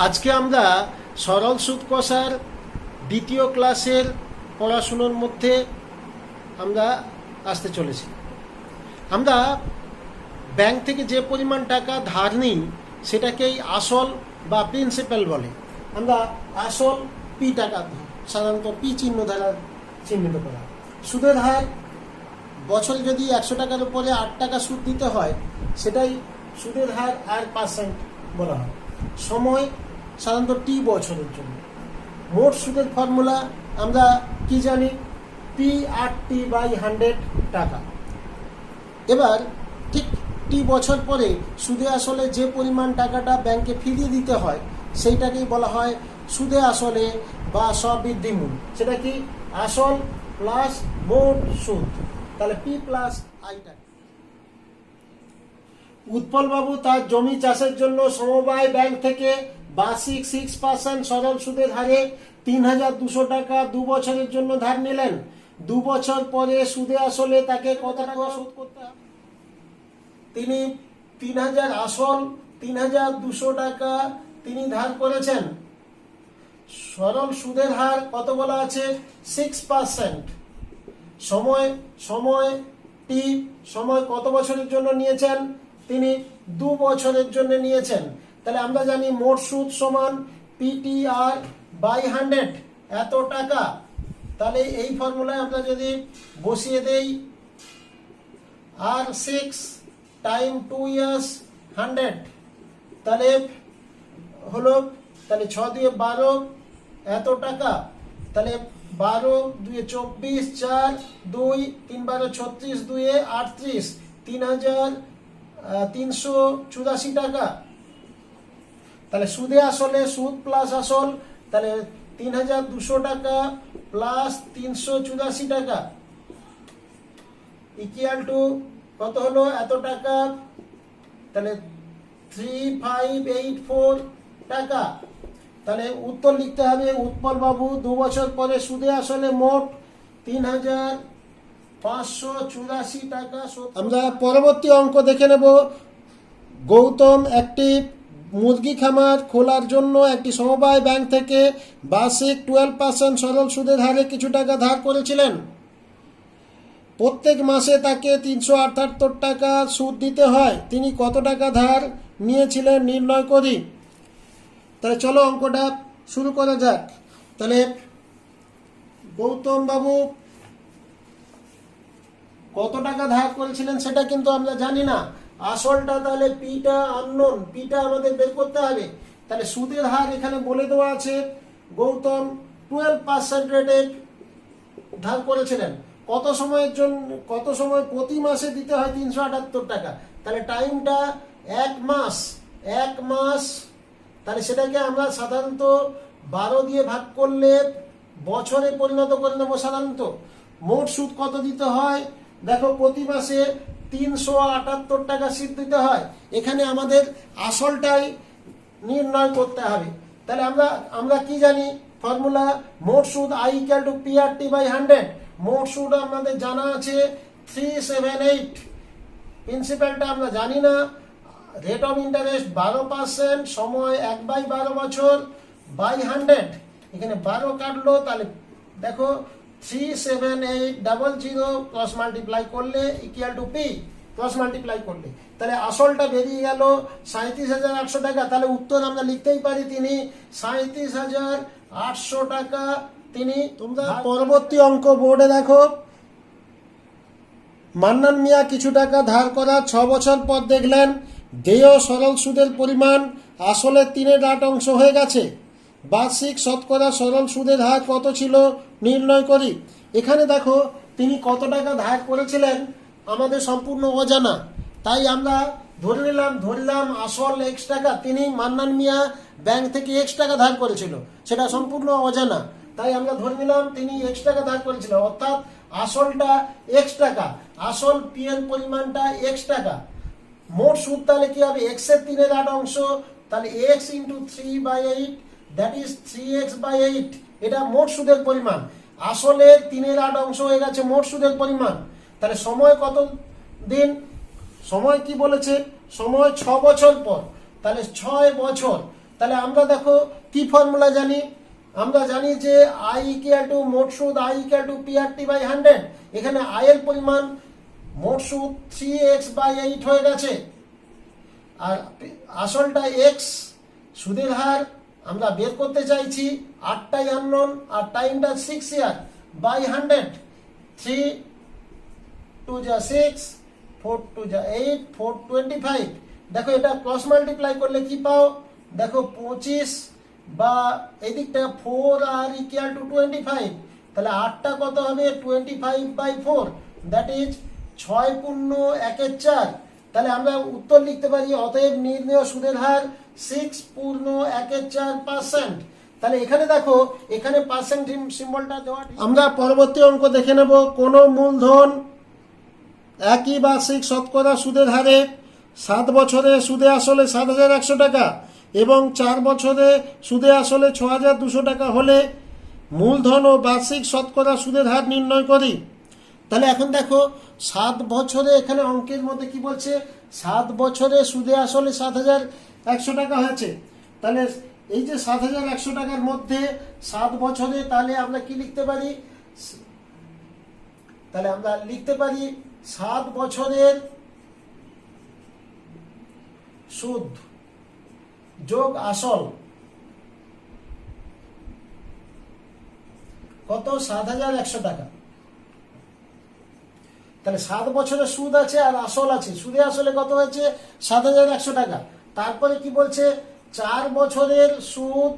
আজকে আমরা সরল সুদ কষার দ্বিতীয় ক্লাসের পড়াশুনোর মধ্যে আমরা আসতে চলেছি। আমরা ব্যাংক থেকে যে পরিমাণ টাকা ধার নিই সেটাকেই আসল বা প্রিন্সিপাল বলে। আমরা আসল পি টাকা সাধারণত পি চিহ্ন দ্বারা চিহ্নিত করা। সুদের হার বছরে যদি 100 টাকার উপরে 8 টাকা সুদ দিতে হয় সেটাই সুদের হার 8% বলা হয়। সময় সাধারণত টি বছরের জন্য। মোট সুদের ফর্মুলা আমরা কি জানি, P/T/100 টাকা। এবার ঠিক টি বছর পরে সুদে আসলে যে পরিমাণ টাকাটা ব্যাংকে ফিরিয়ে দিতে হয় সেইটাকেই বলা হয় সুদে আসলে বা স্ববৃদ্ধি মূল। সেটা কি আসল প্লাস মোট সুদ, তাহলে P+I টাকা। উৎপল বাবু তার জমি চাষের জন্য সমবায় ব্যাংক থেকে বার্ষিক 6% সরল সুদের হারে 3,200 টাকা 2 বছরের জন্য ধার নিলেন। 2 বছর পরে সুদে আসলে তাকে কত টাকা শোধ করতে হবে? তিনি 3,000 আসল 3,200 টাকা তিনি ধার করেছেন। সরল সুদের হার কত বলা আছে? 6%। সময় টি সময় কত বছরের জন্য নিয়েছেন? তিনি 2 বছরের জন্য নিয়েছেন। তাহলে আমরা জানি মোট সুদ সমান PTR/100 এত টাকা। তাহলে এই ফর্মুলায় আমরা যদি বসিয়ে দেই R6 টাইম 2 ইয়ার্স 100, তাহলে হলো 6 দিয়ে 12 এত টাকা। তাহলে 12 2 24 4 2 3 12 36 2 38 3,384 টাকা। তাহলে সুদে আসলে সুদ প্লাস আসল, তাহলে 3,200 টাকা প্লাস 384 টাকা ইকুয়াল টু কত হলো? এত টাকা। তাহলে 3,584 টাকা। তাহলে উত্তর লিখতে হবে উৎপল বাবু 2 বছর পরে সুদে আসলে মোট 3,584 টাকা। আমরা পরবর্তী অঙ্ক দেখে নেব। গৌতম একটি মুরগি খামার খোলার জন্য একটি সমবায় ব্যাংক থেকে বার্ষিক 12% সরল সুদের হারে কিছু টাকা ধার করেছিলেন। প্রত্যেক মাসে তাকে 378 টাকা সুদ দিতে হয়। তিনি কত টাকা ধার নিয়েছিলেন নির্ণয় করি। তাহলে চলো অঙ্কটা শুরু করা যাক। তাহলে গৌতম বাবু কত টাকা ধার করেছিলেন সেটা কিন্তু আমরা জানি না। আসলটা তাহলে পিটা আননোন, পিটা আমাদের বের করতে হবে। তাহলে সুদের হার এখানে বলে দেওয়া আছে। গৌতম 12% রেটে ধার করেছিলেন। কত সময় প্রতি মাসে দিতে হয় 378 টাকা। তাহলে টাইমটা 1 মাস। তাহলে সেটাকে আমরা সাধারণত 12 দিয়ে ভাগ করলে বছরে পরিণত করে নেবো সাধারণত। মোট সুদ কত দিতে হয়? দেখো প্রতি মাসে 378 টাকা সুদ দিতে হয়। এখানে আমাদের আসলটাই নির্ণয় করতে হবে। তাহলে আমরা কি জানি ফর্মুলা? মোট সুদ I/PRT/100। মোট সুদ আমাদের জানা আছে 378। প্রিন্সিপালটা আমরা জানি না। রেট অফ ইন্টারেস্ট 12%, সময় 1/12 বছর বাই 100। এখানে 12 কাটলো, তাহলে দেখো 37800 ক্রস মাল্টিপ্লাই করলে equal to P, cross multiply করলে তাহলে আসলটা বেরিয়ে গেল 37,800 টাকা। তাহলে উত্তর আমরা লিখতেই পারি তিনি 37,800 টাকা তিনি। তোমরা পরবর্তী অঙ্ক বোর্ডে দেখো। মান্নান মিয়া কিছু টাকা ধার করার 6 বছর পর দেখলেন দেয় সরল সুদের পরিমাণ আসলে 3/8 অংশ হয়ে গেছে। বার্ষিক শতকরা সরল সুদের হার কত ছিল নির্ণয় করি। এখানে দেখো তিনি কত টাকা ধার করেছিলেন আমাদের সম্পূর্ণ অজানা। তাই আমরা ধরলাম আসল X টাকা। তিনি মান্নান মিয়া ব্যাংক থেকে X টাকা ধার করেছিল, সেটা সম্পূর্ণ অজানা। তাই আমরা ধরে নিলাম তিনি X টাকা ধার করেছিল, অর্থাৎ আসলটা X টাকা, আসল P এর পরিমাণটা X টাকা। মোট সুদ তাহলে কি হবে? X এর 3/8 অংশ, তাহলে X × 3/8 দ্যাট ইজ 3X/8। এটা মোট সুদের পরিমাণ। আসলের 3/8 অংশ হয়ে গেছে মোট সুদের পরিমাণ। তাহলে সময় কত দিন? সময় কি বলেছে? সময় 6 বছর পর, তাহলে 6 বছর। তাহলে আমরা দেখো কি ফর্মুলা জানি, আমরা জানি যে আই ইকুয়াল টু মোট সুদ I equal to PRT by 100। এখানে আই এর পরিমাণ মোট সুদ 3x/8 হয়ে গেছে, আর আসলটা এক্স, সুদের হার আমরা বের করতে চাইছি, 8টাই আননোন আর টাইমটা 6 ইয়ার বাই 100। 3 2 যা 6, 4 2 যা 8, 4 25। দেখো এটা ক্রস মাল্টিপ্লাই করলে কি পাও, দেখো 25 বা এদিকটা 4 আর ইকুয়াল টু 25, তাহলে 8টা কত হবে 25/4, দ্যাট ইজ 6 পূর্ণ 1/4। তাহলে আমরা উত্তর লিখতে পারি অতএব নির্ণেয় সুদের হার 6 পূর্ণ 1/4%। তাহলে এখানে দেখো এখানে পার্সেন্ট সিম্বলটা দেওয়া। আমরা পরবর্তী অঙ্ক দেখে নেব। কোন মূলধন একই বার্ষিক শতকরা সুদের হারে 7 বছরে সুদে আসলে 7,100 টাকা এবং 4 বছরে সুদে আসলে 6,200 টাকা হলে মূলধন ও বার্ষিক শতকরা সুদের হার নির্ণয় করি। তাহলে এখন দেখো 7 বছরে, এখানে অঙ্কের মধ্যে কি বলছে, 7 বছরে সুদে আসলে 7,100 টাকা হয়েছে। তাহলে এই যে 7,100 টাকার মধ্যে 7 বছরে, তাহলে আমরা কি লিখতে পারি, তাহলে আমরা লিখতে পারি 7 বছরের সুদ যোগ আসল কত, 7,100 টাকা। তাহলে 7 বছরের সুদ আছে আর আসল আছে, সুদে আসলে কত হয়েছে 7,100 টাকা। তারপরে কি বলছে, 4 বছরের সুদ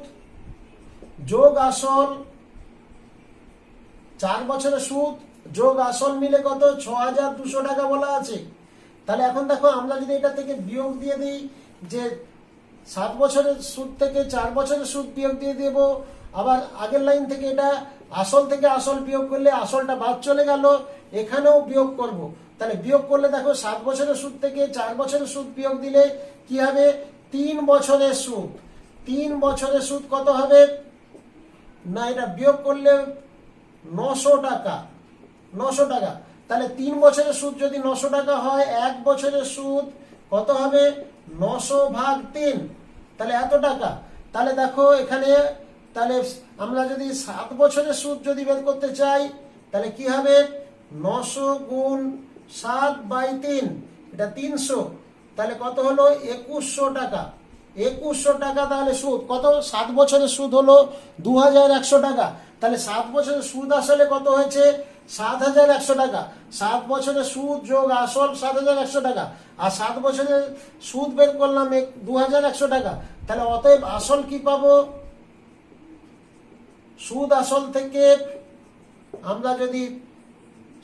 যোগ আসল, 4 বছরের সুদ যোগ আসল মিলে কত 6,200 টাকা বলা আছে। তাহলে এখন দেখো আমরা যদি এটা থেকে বিয়োগ দিয়ে দিই, যে 7 বছরের সুদ থেকে 4 বছরের সুদ বিয়োগ দিয়ে দেব, আবার আগের লাইন থেকে এটা আসল থেকে আসল বিয়োগ করলে আসলটা বাদ চলে গেল, এখানেও বিয়োগ করব। তাহলে বিয়োগ করলে দেখো 7 বছরের সুদ থেকে 4 বছরের সুদ বিয়োগ দিলে কি হবে, 3 বছরের সুদ। 3 বছরের সুদ কত হবে না, এটা বিয়োগ করলে 900 টাকা, 900 টাকা। তাহলে 3 বছরের সুদ যদি 900 টাকা হয়, 1 বছরের সুদ কত হবে 900/3, তাহলে এত টাকা। তাহলে দেখো এখানে, তাহলে আমরা যদি 7 বছরের সুদ যদি বের করতে চাই, তাহলে কি হবে 900 গুণ 7/3, এটা 300, তাহলে কত হলো 2100 টাকা। 2100 টাকা তাহলে সুদ কত, 7 বছরের সুদ হলো 2,100 টাকা। তাহলে 7 বছরের সুদ আসলে কত হয়েছে 7,100 টাকা। 7 বছরের সুদ যোগ আসল 7,100 টাকা, আর 7 বছরের সুদ বের করলাম 2,100 টাকা। তাহলে অতএব আসল কি পাবো, সুদ আসল থেকে আমরা যদি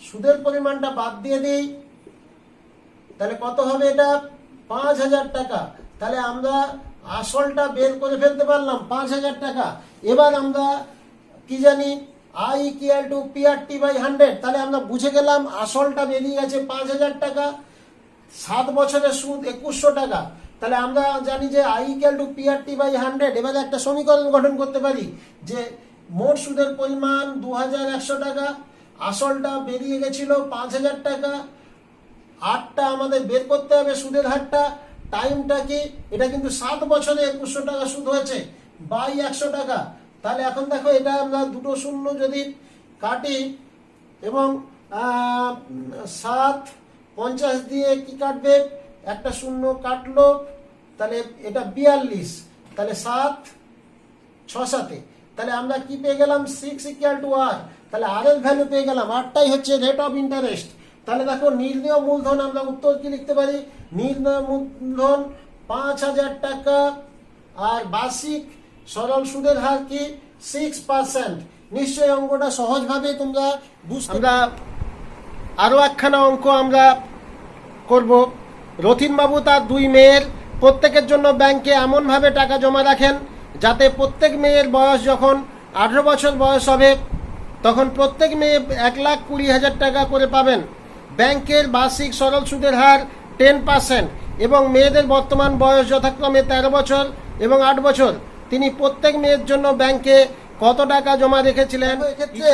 সুদের পরিমাণটা বাদ দিয়ে দিই, তাহলে কত হবে, এটা 5,000 টাকা। তাহলে আমরা আসলটা বের করে ফেলতে পারলাম 5,000 টাকা। এবার আমরা কি জানি, I equal to PRT by 100। তাহলে আমরা বুঝে গেলাম আসলটা বেরিয়ে গেছে 5,000 টাকা, 7 বছরের সুদ 2100 টাকা। তাহলে আমরা জানি যে I equal to PRT by 100। এবারে একটা সমীকরণ গঠন করতে পারি যে মোট সুদের পরিমাণ 2,100 টাকা, আসলটা বেরিয়ে গেছিল 5,000 টাকা, 8টা আমাদের বের করতে হবে সুদের হারটা, টাইমটা কি, এটা কিন্তু 7 বছরে 2100 টাকা সুদ হয়েছে বাই 100 টাকা। তাহলে এখন দেখো এটা আমরা দুটো শূন্য যদি কাটি এবং 7 50 দিয়ে কি কাটবে, একটা শূন্য কাটলো, তাহলে এটা 42, তাহলে 7 6 7, তাহলে আমরা কি পেয়ে গেলাম 6 ইকুয়াল টু আর। তাহলে আর এর ভ্যালু পেয়ে গেলাম, আরটাই হচ্ছে রেট অফ ইন্টারেস্ট। তাহলে দেখো নির্ণেয় মূলধন আমরা উত্তর কি লিখতে পারি, নির্ণেয় মূলধন 5,000 টাকা, আর বার্ষিক সরল সুদের হার কি 6%। নিশ্চয়ই অঙ্কটা সহজভাবে তোমরা বুঝতে। আমরা আরো একখানা অঙ্ক আমরা করব। রথিন বাবু তার 2 মেয়ের প্রত্যেকের জন্য ব্যাংকে এমনভাবে টাকা জমা রাখেন যাতে প্রত্যেক মেয়ের বয়স যখন 18 বছর বয়স হবে তখন প্রত্যেক মেয়ে 1,20,000 টাকা করে পাবেন। ব্যাংকের বার্ষিক সরল সুদের হার 10% এবং মেয়েদের বর্তমান বয়স যথাক্রমে 13 বছর এবং 8 বছর। তিনি প্রত্যেক মেয়ের জন্য ব্যাংকে কত টাকা জমা রেখেছিলেন? এক্ষেত্রে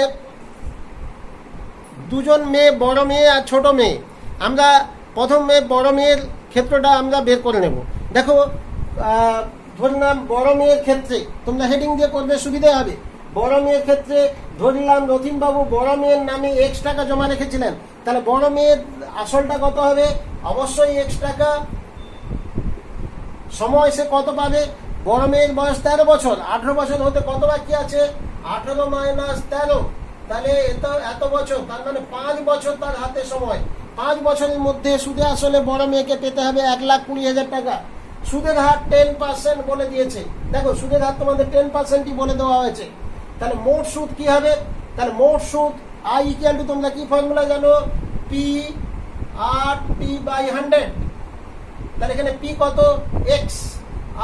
দুজন মেয়ে, বড় মেয়ে আর ছোট মেয়ে, আমরা প্রথম মেয়ে বড় মেয়ের ক্ষেত্রটা আমরা বের করে নেব। দেখো ধরলাম বড় মেয়ের ক্ষেত্রে তোমরা হেডিং দিয়ে করবে সুবিধা হবে। বড় মেয়ের ক্ষেত্রে ধরলাম রথিনবাবু বড় মেয়ের নামে X টাকা জমা রেখেছিলেন, তাহলে বড় মেয়ের আসলটা কত হবে? অবশ্যই X টাকা। সময় সে কত পাবে? বড় মেয়ের বয়স 13 বছর, 18 বছর হতে কত বাকি আছে? 18 মাইনাস 13, তাহলে এত বছর, তার মানে 5 বছর তার হাতে সময়। 5 বছরের মধ্যে সুদে আসলে বড় মেয়েকে পেতে হবে 1,20,000 টাকা। সুদের হার 10% বলে দিয়েছে। দেখো সুদের হার তোমাদের 10%ই বলে দেওয়া হয়েছে। তাহলে মোট সুদ কি হবে? তাহলে মোট সুদ I ইকুয়াল টু, তোমরা কি ফর্মুলা জানো? P/100। তাহলে এখানে P কত? X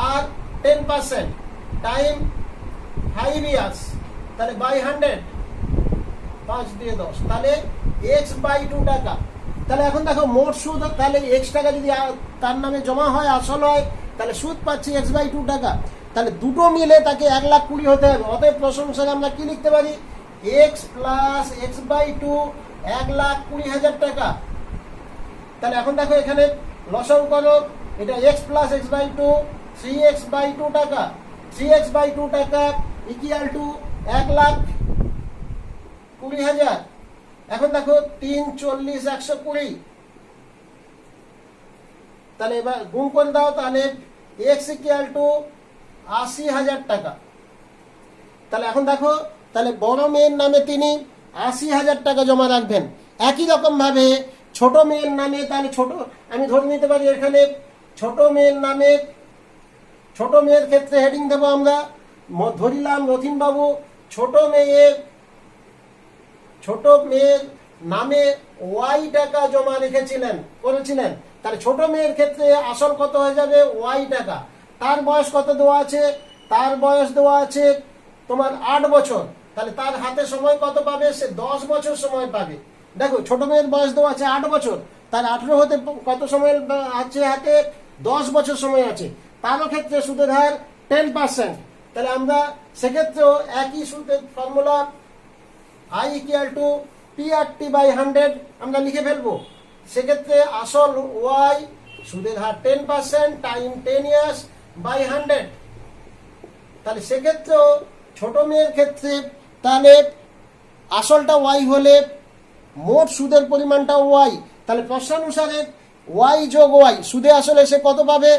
আর 10% টাইম 5 ইয়ার্স, তাহলে বাই 100, 5 দিয়ে 10, তাহলে X/2 টাকা। তাহলে এখন দেখো মোট সুদ, তাহলে X টাকা যদি তার নামে জমা হয়, আসল হয়, তাহলে সুদ পাচ্ছি X/2 টাকা। তাহলে দুটো মিলে তাকে 1,20,000 হতে হবে। অতএব প্রশংসায় আমরা কি লিখতে পারি? X প্লাস X/2 1,20,000 টাকা। তাহলে এখন দেখো এখানে লসাগু করো, এটা X প্লাস X/2 3X/2 টাকা। 3X/2 টাকা ইকুয়াল টু 1,20,000। এখন দেখো 3 40 120, তাহলে এবার গুণ করে দাও, তাহলে X ইকুয়াল টু 80,000 টাকা। তাহলে এখন দেখো, তাহলে বড় মেয়ের নামে তিনি 80,000 টাকা জমা রাখবেন। একই রকম ভাবে ছোট মেয়ের নামে, তাহলে ছোট আমি ধরে নিতে পারি এখানে ছোট মেয়ের নামে, ছোট মেয়ের ক্ষেত্রে হেডিং দেবো আমরা, ধরিলাম রথিনবাবু ছোট মেয়ের নামে Y টাকা জমা করেছিলেন। তাহলে ছোট মেয়ের ক্ষেত্রে আসল কত হয়ে যাবে? Y টাকা। তার বয়স কত দেওয়া আছে? তার বয়স দেওয়া আছে তোমার 8 বছর। তাহলে তার হাতে সময় কত পাবে? সে 10 বছর সময় পাবে। দেখো ছোট মেয়ের বয়স দেওয়া আছে 8 বছর, তার 18 হতে কত সময় আছে হাতে? 10 বছর সময় আছে। তারও ক্ষেত্রে সুদের হার 10%। তাহলে আমরা সেক্ষেত্রেও একই সুদের formula I equal to P/100 আমরা লিখে ফেলবো। সেক্ষেত্রে আসল Y, সুদের হার 10% টাইম 10 ইয়ার্স বাই 100। তাহলে সেক্ষেত্রেও ছোট মেয়ের ক্ষেত্রে তাহলে আসলটা Y হলে মোট সুদের পরিমাণটা Y। তাহলে প্রশ্নানুসারে Y যোগ Y, সুদে আসলে সে কত পাবে?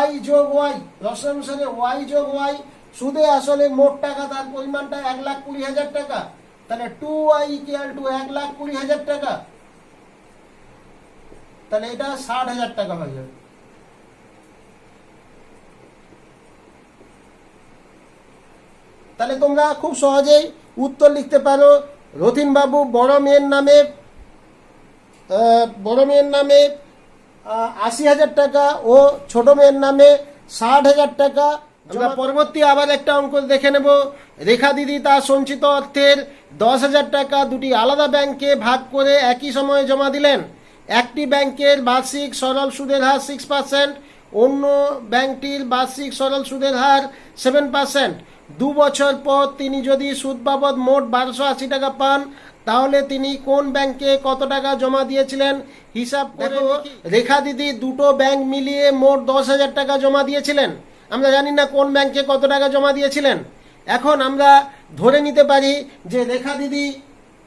Y যোগ Y, প্রশ্নানুসারে Y যোগ Y, সুদে আসলে মোট টাকা তার পরিমাণটা 1,20,000 টাকা। তাহলে 2Y ইকুয়াল টু 1,20,000 টাকা। তাহলে এটা 60,000 টাকা হয়ে যাবে। তাহলে তোমরা খুব সহজেই উত্তর লিখতে পারো। রথিনবাবু বড় মেয়ের নামে 80,000 টাকা ও ছোট মেয়ের নামে 60,000 টাকা। আমরা পরবর্তী আবার একটা অঙ্ক দেখে নেব। রেখা দিদি তার সঞ্চিত অর্থের 10,000 টাকা দুটি আলাদা ব্যাংকে ভাগ করে একই সময়ে জমা দিলেন। একটি ব্যাংকের বার্ষিক সরল সুদের হার 6%, অন্য ব্যাংকটির বার্ষিক সরল সুদের হার 7%। 2 বছর পর তিনি যদি সুদ বাবদ মোট 1280 টাকা পান, তাহলে তিনি কোন ব্যাংকে কত টাকা জমা দিয়েছিলেন হিসাব করে। রেখা দিদি দুটো ব্যাংক মিলিয়ে মোট 10,000 টাকা জমা দিয়েছিলেন। আমরা জানি না কোন ব্যাংকে কত টাকা জমা দিয়েছিলেন। এখন আমরা ধরে নিতে পারি যে রেখা দিদি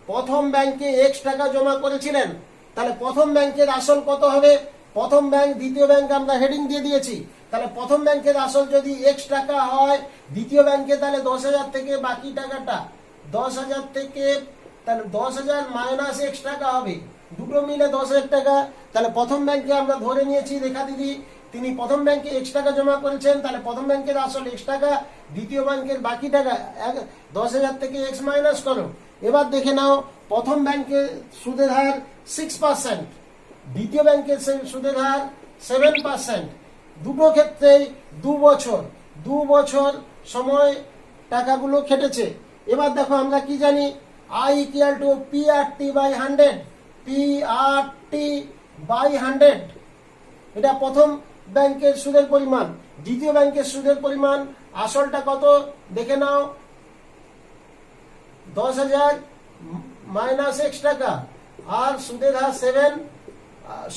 প্রথম ব্যাংকে X টাকা জমা করেছিলেন। তাহলে প্রথম ব্যাংকের আসল কত হবে? প্রথম ব্যাংক, দ্বিতীয় ব্যাংক আমরা হেডিং দিয়ে দিয়েছি। তাহলে প্রথম ব্যাংকের আসল যদি X টাকা হয়, দ্বিতীয় ব্যাংকে তাহলে 10,000 থেকে বাকি টাকাটা 10,000 থেকে, তাহলে 10,000 মাইনাস X টাকা হবে, দুটো মিলে 10,000 টাকা। তাহলে প্রথম ব্যাংকে আমরা ধরে নিয়েছি রেখা দিদি তিনি প্রথম ব্যাংকে X টাকা জমা করেছেন। তাহলে প্রথম ব্যাংকের আসল X টাকা, দ্বিতীয় ব্যাংকের বাকি টাকা 10,000 থেকে X মাইনাস করো। এবার দেখে নাও, প্রথম ব্যাংকের সুদের হার 6%, দ্বিতীয় ব্যাংকের সুদের হার 7%। দুটো ক্ষেত্রেই 2 বছর সময় টাকাগুলো খেটেছে। এবার দেখো আমরা কি জানি? I equal to P/100, P/100। এটা প্রথম ব্যাংকের সুদের পরিমাণ। দ্বিতীয় ব্যাংকের সুদের পরিমাণ আসলটা কত দেখে নাও, 10,000 মাইনাস X টাকা, আর সুদের হার 7,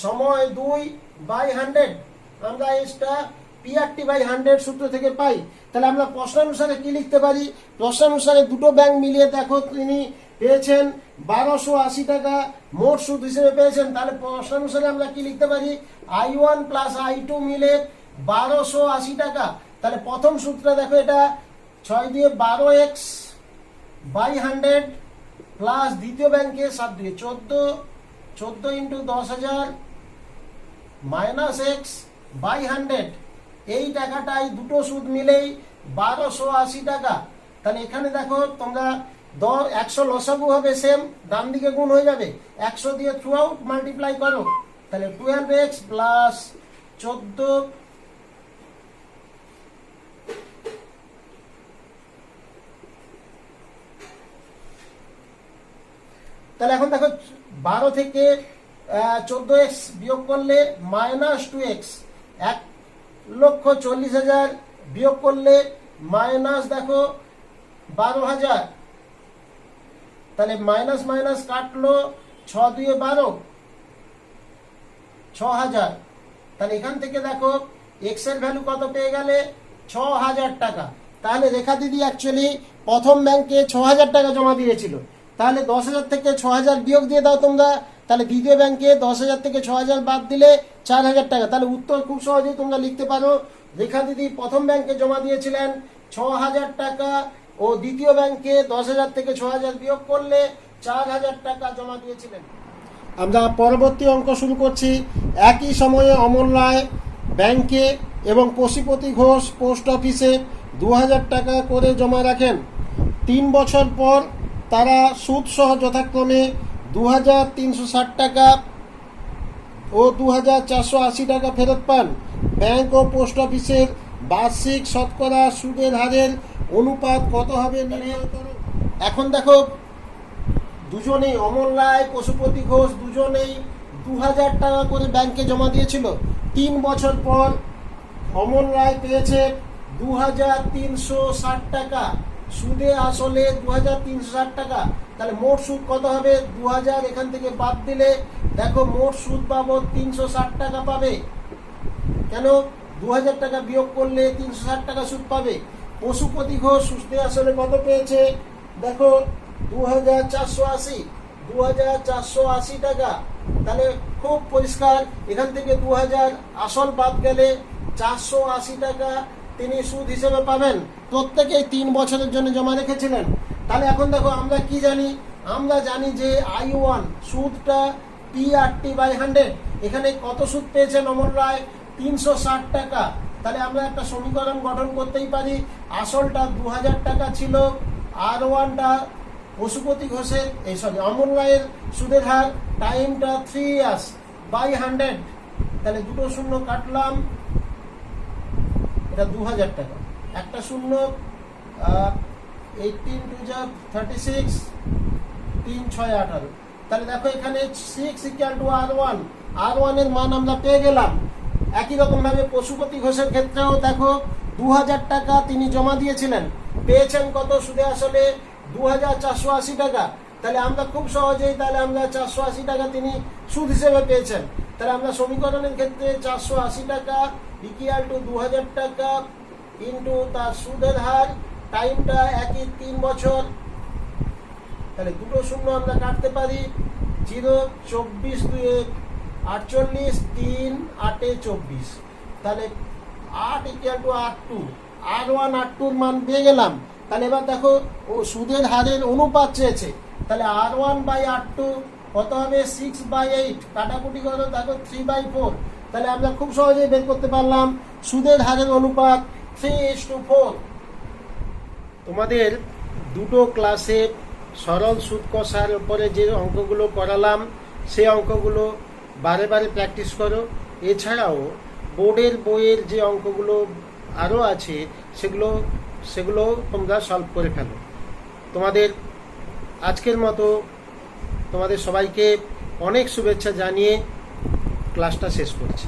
সময় 2/100। আমরা এটা PRT/100 সূত্র থেকে পাই। তাহলে আমরা প্রশ্নানুসারে কি লিখতে পারি? প্রশ্নানুসারে দুটো ব্যাংক মিলিয়ে দেখো তিনি পেয়েছেন 1280 টাকা মোট সুদ হিসেবে পেয়েছেন। তাহলে প্রশ্নানুসারে আমরা কি লিখতে পারি? I1 প্লাস I2 মিলে 1280 টাকা। তাহলে প্রথম সূত্রটা দেখো, এটা 6 দিয়ে 12x/100 প্লাস দ্বিতীয় ব্যাংকে 7 দিয়ে 14 ইন্টু 10,000 মাইনাস x/100। এই টাকাটাই দুটো সুদ মিলেই 1280 টাকা। তাহলে এখানে দেখো তোমরা 100 লসাগু হবে, সেম ডান দিকে গুণ হয়ে যাবে, 100 দিয়ে থ্রু আউট মাল্টিপ্লাই করো। তাহলে 12x প্লাস 14 তাহলে এখন দেখো 12 থেকে 14x বিয়োগ করলে মাইনাস 2x, 1,40,000 বিয়োগ করলে মাইনাস দেখো 12,000। তাহলে মাইনাস মাইনাস কাটলো, 6 দিয়ে 12, 6,000। তাহলে এখান থেকে দেখো x এর ভ্যালু কত পেয়ে গেলে? 6,000 টাকা। তাহলে রেখা দিদি অ্যাকচুয়ালি প্রথম ব্যাংকে 6,000 টাকা জমা দিয়েছিল। তাহলে 10,000 থেকে 6,000 বিয়োগ দিয়ে দাও তোমরা। তাহলে দ্বিতীয় ব্যাংকে 10,000 থেকে 6,000 বাদ দিলে 4,000 টাকা। তাহলে উত্তর খুব সহজেই তোমরা লিখতে পারো, রেখা দিদি প্রথম ব্যাংকে জমা দিয়েছিলেন 6,000 টাকা ও দ্বিতীয় ব্যাংকে 10,000 থেকে 6,000 বিয়োগ করলে 4,000 টাকা জমা দিয়েছিলেন। আমরা পরবর্তী অঙ্ক শুরু করছি। একই সময়ে অমল রায় ব্যাংকে এবং পশুপতি ঘোষ পোস্ট অফিসে 2,000 টাকা করে জমা রাখেন। 3 বছর পর তারা সুদ সহ যথাক্রমে 2,360 টাকা ও 2,480 টাকা ফেরত পান। ব্যাংক ও পোস্ট অফিসের বার্ষিক শতকরা সুদের হারের অনুপাত কত হবে নির্ণয় করো। এখন দেখো দুজনেই, অমল রায় পশুপতি ঘোষ দুজনেই 2,000 টাকা করে ব্যাংকে জমা দিয়েছিল। 3 বছর পর অমল রায় পেয়েছে 2,360 টাকা, সুদে আসলে 2,360 টাকা। তাহলে মোট সুদ কত হবে? 2,000 এখান থেকে বাদ দিলে দেখো মোট সুদ পাবো 360 টাকা পাবে। কেন? 2,000 টাকা বিয়োগ করলে 360 টাকা সুদ পাবে। পশুপতি ঘোষ সুদে আসলে কত পেয়েছে? দেখো 2,480 টাকা। তাহলে খুব পরিষ্কার, এখান থেকে 2,000 আসল বাদ গেলে 480 টাকা তিনি সুদ হিসেবে পাবেন। প্রত্যেকেই 3 বছরের জন্য জমা রেখেছিলেন। তাহলে এখন দেখো আমরা কি জানি? আমরা জানি যে I1 সুদটা PRT/100। এখানে কত সুদ পেয়েছেন অমল রায়? 360 টাকা। তাহলে আমরা একটা সমীকরণ গঠন করতেই পারি। আসলটা 2,000 টাকা ছিল, R1টা পশুপতি ঘোষের অমল রায়ের সুদের হার, টাইমটা 3 years বাই 100। তাহলে দুটো শূন্য কাটলাম, এটা 2,000 টাকা, একটা শূন্য, 18 2 যা 36, 3 6 18। তাহলে দেখো এখানে 6 = R1, R1 এর মান আমরা পেয়ে গেলাম। একই রকম ভাবে পশুপতি ঘোষের ক্ষেত্রেও দেখো 2,000 টাকা তিনি জমা দিয়েছিলেন, পেয়েছেন কত সুদে আসলে? 2,480 টাকা। তাহলে আমরা খুব সহজেই তাহলে আমরা 480 টাকা তিনি সুদ হিসেবে পেয়েছেন। তাহলে আমরা সমীকরণের ক্ষেত্রে 480 টাকা = 2,000 টাকা ইন্টু তার সুদের হার, টাইমটা একই 3 বছর। তাহলে দুটো শূন্য আমরা কাটতে পারি, 0 24 2 48, 3 8 24। তাহলে 8 = R2, R1 R2 মান পেয়ে গেলাম। তাহলে এবার দেখো ও সুদের হারের অনুপাত চেয়েছে। তাহলে R1/R2 কত হবে? 6/8। কাটাকুটি করো, দেখো 3/4। তাহলে আমরা খুব সহজেই বের করতে পারলাম সুদের হারের অনুপাত 3:4। তোমাদের দুটো ক্লাসে সরল সুদ কষার উপরে যে অঙ্কগুলো করালাম সেই অঙ্কগুলো বারে বারে প্র্যাকটিস করো। এছাড়াও বোর্ডের বইয়ের যে অঙ্কগুলো আরও আছে সেগুলো তোমরা সলভ করে ফেলো। তোমাদের আজকের মতো তোমাদের সবাইকে অনেক শুভেচ্ছা জানিয়ে ক্লাসটা শেষ করছি।